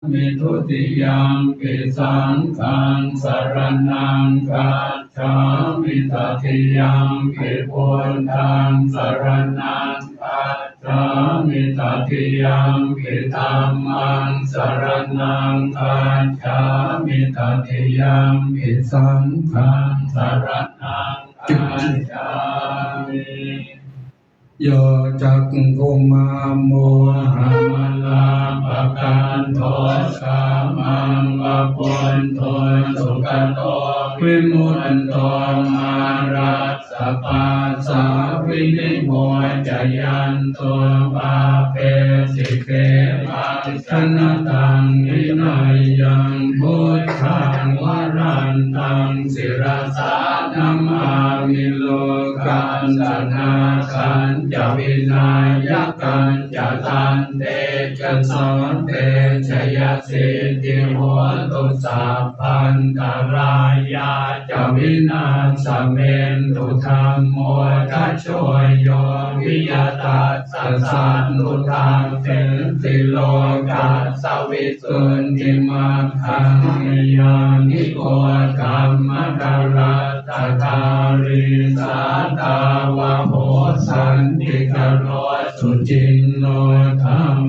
มิทุติยมปิสังฆังสรณังคัจฉามิตติยมปิพุทธังสรณังคัจฉามิตติยมปิธัมมังสรณังคัจฉามิตติยมปิสังฆังสรณังคัจฉามิโยจักขุมาโมหะมลาภกันโทสามังวะปุณโทสุขโตวิมุตโตมารัสสะปัสสะวินิโมจยันโตปาเปสิเกปัสสนตังวินัยยังพุทธังวรันตังศิรสานัมมามิโลกัสสนาคันจะวินัยกันจะทันเตจะสอนเตชยสิทธิโหตุสัพพันตรายาจะวินาศเมนตุธรรมโมทัชโชยโยวิยตัสสะสันตุธรรมเป็นสิโลกัสสวิสุทธิมังคังยานิโกธรรมกรัตตทาริสาตาวะโหสันติกโรสุจินโนธรรม